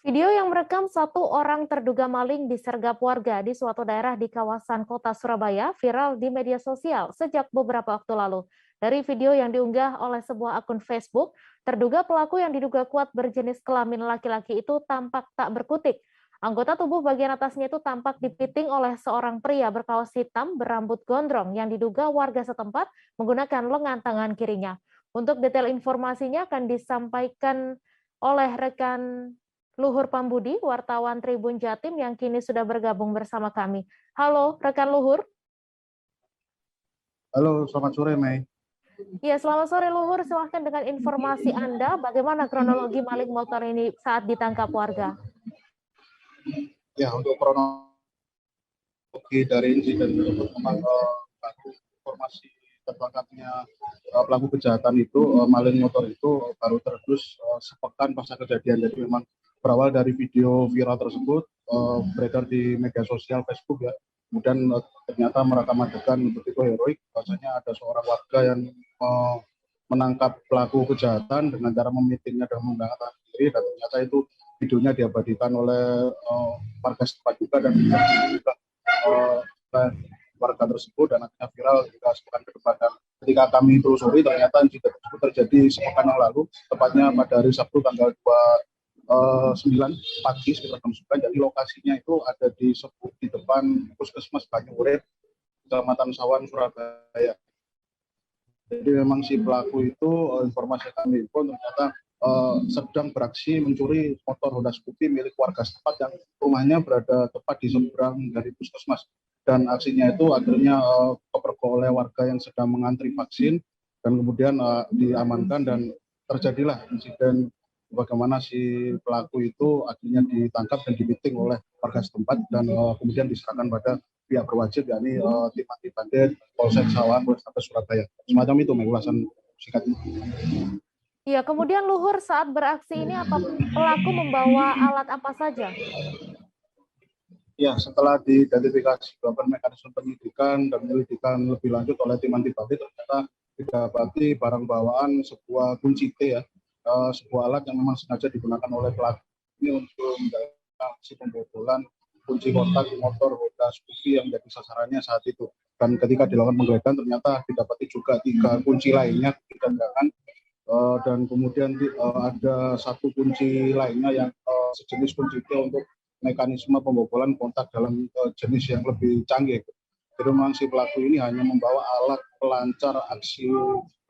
Video yang merekam satu orang terduga maling disergap warga di suatu daerah di kawasan kota Surabaya viral di media sosial sejak beberapa waktu lalu. Dari video yang diunggah oleh sebuah akun Facebook, terduga pelaku yang diduga kuat berjenis kelamin laki-laki itu tampak tak berkutik. Anggota tubuh bagian atasnya itu tampak dipiting oleh seorang pria berkaos hitam berambut gondrong yang diduga warga setempat menggunakan lengan tangan kirinya. Untuk detail informasinya akan disampaikan oleh rekan Luhur Pambudi, wartawan Tribun Jatim yang kini sudah bergabung bersama kami. Halo, rekan Luhur. Halo, selamat sore, Mei. Ya, selamat sore Luhur. Silahkan dengan informasi Anda, bagaimana kronologi maling motor ini saat ditangkap warga? Ya, untuk kronologi dari insiden tersebut, memang baru informasi tertangkapnya pelaku kejahatan itu, maling motor itu baru terendus sepekan pasca kejadian. Jadi memang berawal dari video viral tersebut, beredar di media sosial Facebook ya. Kemudian ternyata merekam adegan begitu heroik, bahwasanya ada seorang warga yang menangkap pelaku kejahatan dengan cara memitingnya dan menggunakan diri, dan ternyata itu videonya diabadikan oleh warga setempat juga dan juga warga tersebut, dan akhirnya viral juga sepekan ke depan. Dan ketika kami telusuri, ternyata insiden tersebut terjadi sepekan yang lalu, tepatnya pada hari Sabtu tanggal 9 pagi sekitar jam 9. Jadi lokasinya itu ada di depan Puskesmas Banyuurip, Kecamatan Sawan, Surabaya. Jadi memang si pelaku itu, informasi kami pun ternyata sedang beraksi mencuri motor Honda Scoopy milik warga setempat yang rumahnya berada tepat di seberang dari puskesmas. Dan aksinya itu akhirnya kepergok oleh warga yang sedang mengantri vaksin, dan kemudian diamankan, dan terjadilah insiden bagaimana si pelaku itu akhirnya ditangkap dan dibiting oleh warga setempat, dan kemudian diserahkan pada pihak berwajib, yakni tim anti bandit Polsek Sawan, Polrestabes Surabaya. Semacam itu ulasan singkatnya. Ya, kemudian Luhur saat beraksi ini apa pelaku membawa alat apa saja? Ya, setelah diidentifikasi dilakukan mekanisme penyidikan dan penyelidikan lebih lanjut oleh tim anti bandit, ternyata didapati barang bawaan sebuah kunci T ya, sebuah alat yang memang sengaja digunakan oleh pelaku ini untuk menjalankan aksi pembobolan kunci kontak motor Honda Scoopy yang menjadi sasarannya saat itu. Dan ketika dilakukan penggeledahan, ternyata didapati juga 3 kunci lainnya di kendaraan, dan kemudian ada 1 kunci lainnya yang sejenis kunci T untuk mekanisme pembobolan kontak dalam jenis yang lebih canggih. Jadi memang si pelaku ini hanya membawa alat pelancar aksi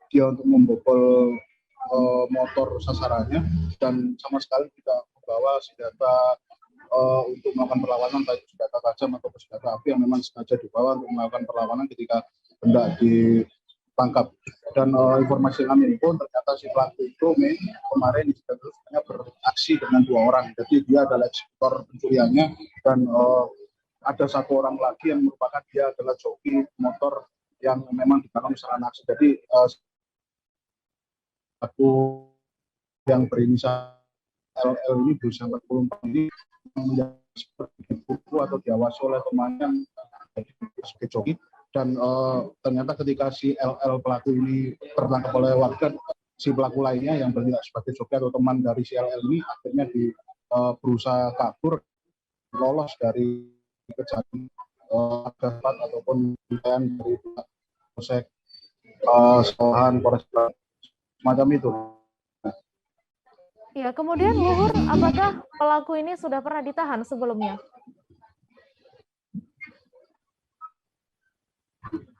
dia untuk membobol motor sasarannya, dan sama sekali tidak membawa senjata untuk melakukan perlawanan, baik senjata tajam atau senjata api yang memang sengaja dibawa untuk melakukan perlawanan ketika hendak ditangkap. Dan informasi kami pun ternyata si pelaku itu kemarin sebenarnya beraksi dengan 2 orang. Jadi dia adalah eksekutor pencuriannya, dan ada 1 orang lagi yang merupakan dia adalah joki motor yang memang digunakan sarana aksi. Jadi satu yang berinisial LL ini berusia 44 ini menjadi seperti buku atau diawasi oleh temannya sebagai joki. Dan ternyata ketika si LL pelaku ini tertangkap oleh warga, si pelaku lainnya yang bertindak sebagai joki atau teman dari si LL ini akhirnya berusaha kabur, lolos dari kejadian ataupun pilihan dari Polsek Sawan, Polres, semacam itu. Ya, kemudian Luhur, apakah pelaku ini sudah pernah ditahan sebelumnya?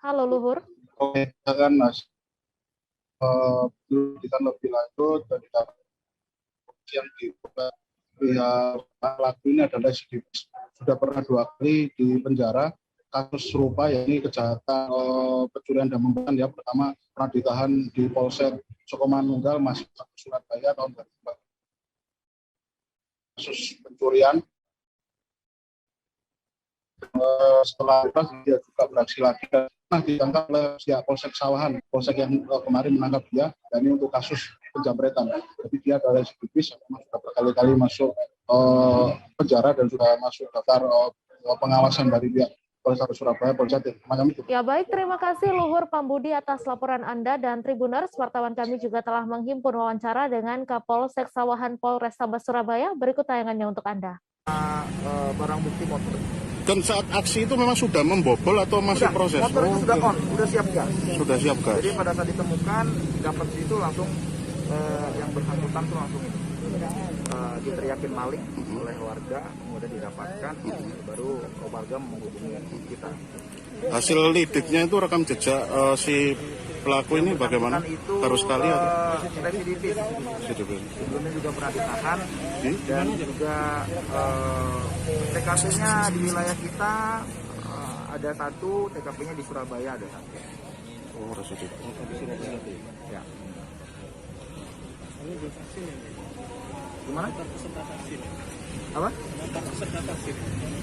Halo Luhur. Oke, kan Mas, kita lebih lanjut dan kita yang pihak pelaku ini adalah sudah pernah 2 kali di penjara kasus serupa, yakni kejahatan pencurian dan pembunuhan ya. Pertama pernah ditahan di Polsek Sukomanunggal, masih Surabaya tahun 2004. Kasus pencurian, setelah bebas dia juga beraksi lagi dan ditangkap oleh pihak Polsek Sawahan, polsek yang kemarin menangkap dia, dan ini untuk kasus penjamretan. Jadi dia adalah residivis yang memang sudah berkali-kali masuk penjara dan sudah masuk daftar pengawasan dari pihak Polrestabes Surabaya, Poljatim. Macam itu. Ya baik, terima kasih Luhur Pambudi atas laporan Anda, dan Tribuners, wartawan kami juga telah menghimpun wawancara dengan Kapolsek Sawahan Polrestabes Surabaya. Berikut tayangannya untuk Anda. Barang bukti motor. Dan saat aksi itu memang sudah membobol atau masih proses? Motor itu sudah on, sudah siap gas. Sudah siap gas. Jadi pada saat ditemukan, dapat situ langsung yang bersangkutan tuh langsung diteriakin maling oleh warga, kemudian didapatkan, baru warga menghubungi kita. Hasil lidiknya itu rekam jejak si pelaku ini bagaimana? Itu, Baru sekali atau? residivis. Sebelumnya juga pernah ditahan dan juga TKP-nya di wilayah kita ada satu, TKP-nya di Surabaya ada satu. Oh, residivis. Ya. Gimana? Apa?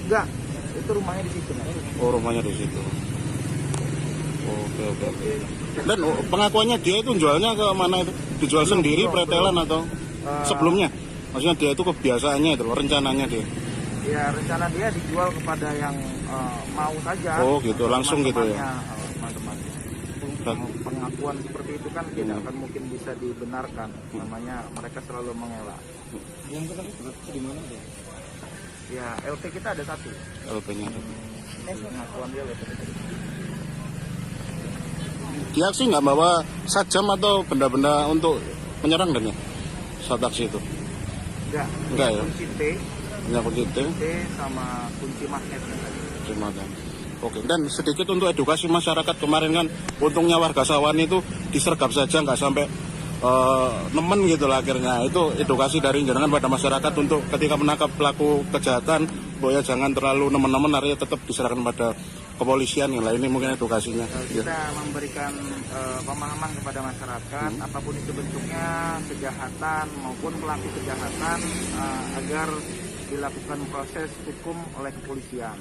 Enggak, itu rumahnya di situ. Oh, rumahnya di situ. Oke. Dan pengakuannya dia itu jualnya ke mana itu? Dijual sendiri, pretelan atau sebelumnya? Maksudnya dia itu kebiasaannya itu, rencananya dia. Ya, rencana dia dijual kepada yang mau saja. Oh gitu, langsung gitu ya. Teman-teman. Pengakuan seperti itu kan tidak akan mungkin bisa dibenarkan. Namanya mereka selalu mengelak. Di mana dia? Ya, LP kita ada satu. LP-nya. Pengakuan dia LP. Dia aksi nggak bawa sajam atau benda-benda untuk menyerang dan ya? Saat aksi itu? Enggak ya? Kunci T. Punya kunci T. T sama kunci magnetnya tadi. Terima kasih. Oke, dan sedikit untuk edukasi masyarakat, kemarin kan untungnya warga Sawahan itu disergap saja, nggak sampai nemen gitu lah akhirnya. Itu edukasi dari jenengan pada masyarakat untuk ketika menangkap pelaku kejahatan, ya jangan terlalu nemen-nemen, artinya tetap diserahkan pada kepolisian. Yang lain ini mungkin edukasinya. Kita memberikan pemahaman kepada masyarakat, apapun itu bentuknya, kejahatan maupun pelaku kejahatan, agar dilakukan proses hukum oleh kepolisian.